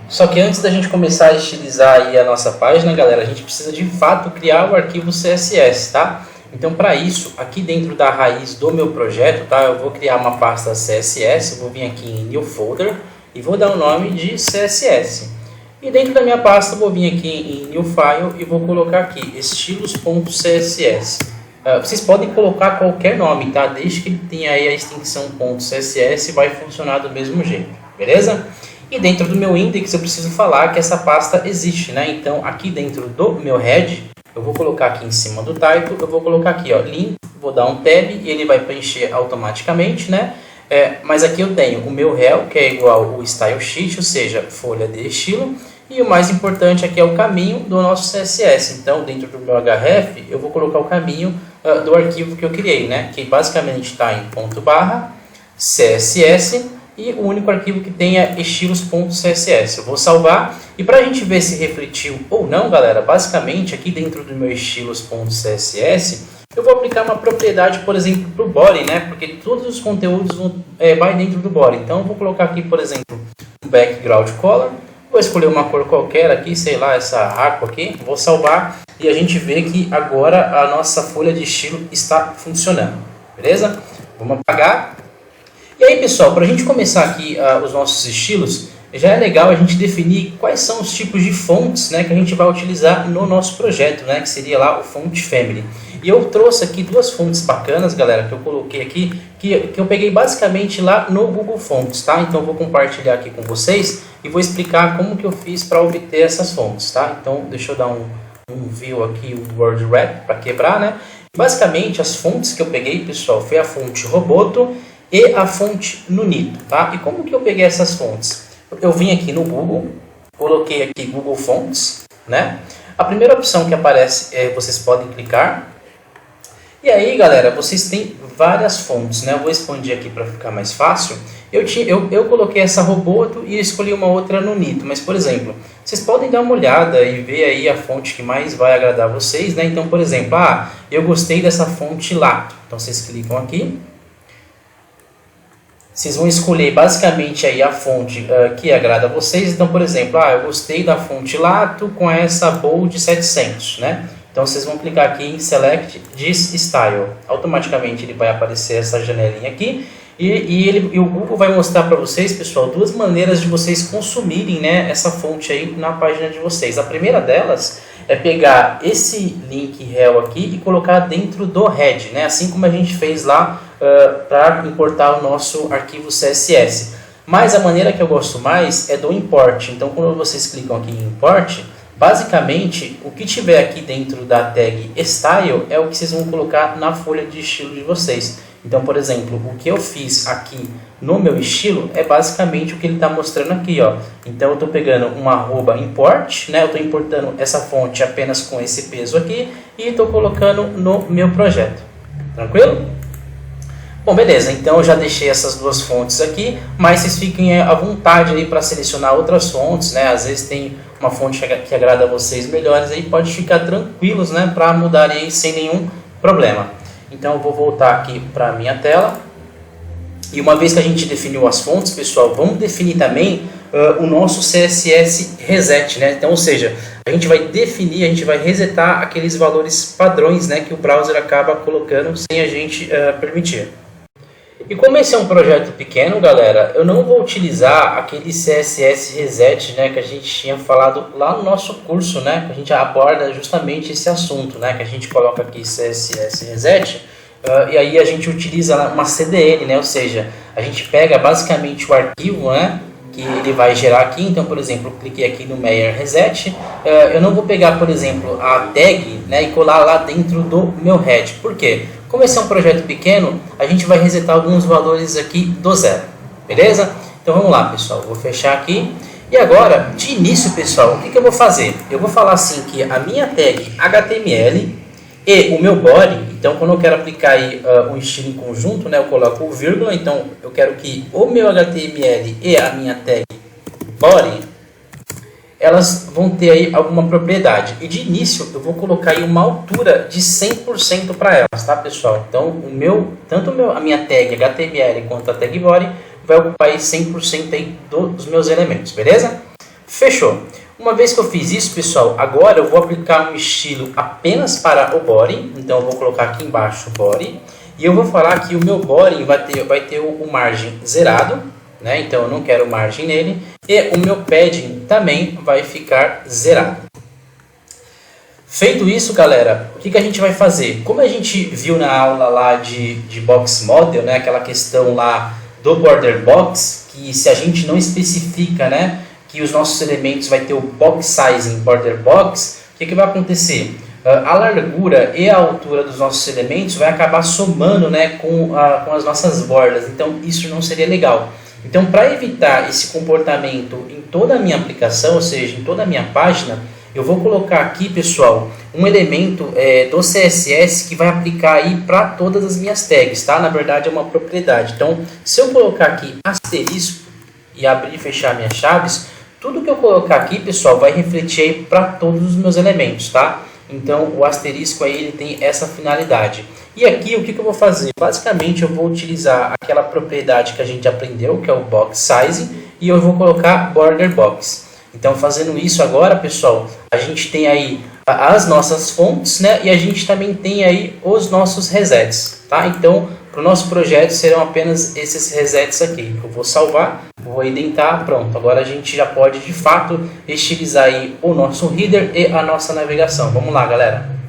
Só que antes da gente começar a estilizar aí a nossa página, galera, a gente precisa de fato criar o arquivo CSS, tá? Então, para isso, aqui dentro da raiz do meu projeto, tá? Eu vou criar uma pasta CSS, eu vou vir aqui em New Folder e vou dar o nome de CSS. E dentro da minha pasta, eu vou vir aqui em New File e vou colocar aqui estilos.css. Vocês podem colocar qualquer nome, tá? Desde que ele tenha aí a extensão .css, vai funcionar do mesmo jeito, beleza? E dentro do meu index eu preciso falar que essa pasta existe, né? Então aqui dentro do meu head, eu vou colocar aqui em cima do title, eu vou colocar aqui, ó, link, vou dar um tab e ele vai preencher automaticamente, né? Mas aqui eu tenho o meu rel, que é igual o style sheet, ou seja, folha de estilo. E o mais importante aqui é o caminho do nosso CSS. Então, dentro do meu href, eu vou colocar o caminho do arquivo que eu criei, né? Que basicamente está em ./css e o único arquivo que tem é estilos.css. Eu vou salvar e para a gente ver se refletiu ou não, galera, basicamente aqui dentro do meu estilos.css, eu vou aplicar uma propriedade, por exemplo, para o body, né? Porque todos os conteúdos vão dentro do body. Então, eu vou colocar aqui, por exemplo, um background color. Vou escolher uma cor qualquer aqui, sei lá, essa aqua aqui. Vou salvar e a gente vê que agora a nossa folha de estilo está funcionando. Beleza? Vamos apagar. E aí, pessoal, para a gente começar aqui os nossos estilos, já é legal a gente definir quais são os tipos de fontes, né, que a gente vai utilizar no nosso projeto, né, que seria lá o Font Family. E eu trouxe aqui duas fontes bacanas, galera, que eu coloquei aqui, que eu peguei basicamente lá no Google Fonts, tá? Então eu vou compartilhar aqui com vocês e vou explicar como que eu fiz para obter essas fontes, tá? Então deixa eu dar um view aqui, o Word Wrap para quebrar, né? Basicamente as fontes que eu peguei, pessoal, foi a fonte Roboto e a fonte Nunito, tá? E como que eu peguei essas fontes? Eu vim aqui no Google, coloquei aqui Google Fonts, né? A primeira opção que aparece vocês podem clicar. E aí, galera, vocês têm várias fontes, né? Eu vou expandir aqui para ficar mais fácil. Eu coloquei essa Roboto e escolhi uma outra Nunito, mas, por exemplo, vocês podem dar uma olhada e ver aí a fonte que mais vai agradar vocês, né? Então, por exemplo, eu gostei dessa fonte lá. Então, vocês clicam aqui. Vocês vão escolher basicamente aí a fonte que agrada a vocês. Então, por exemplo, eu gostei da fonte Lato com essa Bold 700, né? Então, vocês vão clicar aqui em Select This Style. Automaticamente ele vai aparecer essa janelinha aqui. E o Google vai mostrar para vocês, pessoal, duas maneiras de vocês consumirem, né, essa fonte aí na página de vocês. A primeira delas é pegar esse link rel aqui e colocar dentro do head, né? Assim como a gente fez lá para importar o nosso arquivo CSS. Mas a maneira que eu gosto mais é do import. Então, quando vocês clicam aqui em import, basicamente o que tiver aqui dentro da tag style é o que vocês vão colocar na folha de estilo de vocês. Então, por exemplo, o que eu fiz aqui no meu estilo é basicamente o que ele está mostrando aqui, ó. Então, eu estou pegando um @import, né? Eu estou importando essa fonte apenas com esse peso aqui e estou colocando no meu projeto. Tranquilo? Bom, beleza. Então, eu já deixei essas duas fontes aqui, mas vocês fiquem à vontade aí para selecionar outras fontes, né? Às vezes tem uma fonte que agrada a vocês melhores, aí pode ficar tranquilos, né? Para mudar aí sem nenhum problema. Então eu vou voltar aqui para a minha tela. E uma vez que a gente definiu as fontes, pessoal, vamos definir também o nosso CSS reset, né? Então, ou seja, a gente vai definir, a gente vai resetar aqueles valores padrões, né, que o browser acaba colocando sem a gente permitir. E como esse é um projeto pequeno, galera, eu não vou utilizar aquele CSS reset, né, que a gente tinha falado lá no nosso curso, né, que a gente aborda justamente esse assunto, né, que a gente coloca aqui CSS reset, e aí a gente utiliza uma CDN, né, ou seja, a gente pega basicamente o arquivo, né, que ele vai gerar aqui. Então, por exemplo, eu cliquei aqui no Meyer Reset, eu não vou pegar, por exemplo, a tag, né, e colar lá dentro do meu head. Por quê? Como esse é um projeto pequeno, a gente vai resetar alguns valores aqui do zero, beleza? Então vamos lá, pessoal, vou fechar aqui. E agora, de início, pessoal, o que eu vou fazer? Eu vou falar assim que a minha tag HTML e o meu body, então quando eu quero aplicar aí um estilo em conjunto, né, eu coloco o vírgula, então eu quero que o meu HTML e a minha tag body, elas vão ter aí alguma propriedade. E de início eu vou colocar aí uma altura de 100% para elas, tá, pessoal? Então tanto a minha tag HTML quanto a tag body vai ocupar aí 100% aí dos meus elementos, beleza? Fechou. Uma vez que eu fiz isso, pessoal, agora eu vou aplicar um estilo apenas para o body. Então eu vou colocar aqui embaixo o body. E eu vou falar que o meu body vai ter o margem zerado, né? Então eu não quero margem nele. E o meu padding também vai ficar zerado. Feito isso, galera, o que a gente vai fazer? Como a gente viu na aula lá de Box Model, né? Aquela questão lá do Border Box, que se a gente não especifica, né, que os nossos elementos vai ter o Box Size em Border Box, o que vai acontecer? A largura e a altura dos nossos elementos vai acabar somando, né, com as nossas bordas, então isso não seria legal. Então, para evitar esse comportamento em toda a minha aplicação, ou seja, em toda a minha página, eu vou colocar aqui, pessoal, um elemento do CSS que vai aplicar aí para todas as minhas tags, tá? Na verdade é uma propriedade. Então, se eu colocar aqui asterisco e abrir e fechar minhas chaves, tudo que eu colocar aqui, pessoal, vai refletir aí para todos os meus elementos, tá? Então, o asterisco aí ele tem essa finalidade. E aqui, o que eu vou fazer? Basicamente, eu vou utilizar aquela propriedade que a gente aprendeu, que é o Box Size, e eu vou colocar Border Box. Então, fazendo isso agora, pessoal, a gente tem aí as nossas fontes, né? E a gente também tem aí os nossos resets, tá? Então, para o nosso projeto serão apenas esses resets aqui. Eu vou salvar, vou identar, pronto. Agora a gente já pode, de fato, estilizar aí o nosso header e a nossa navegação. Vamos lá, galera.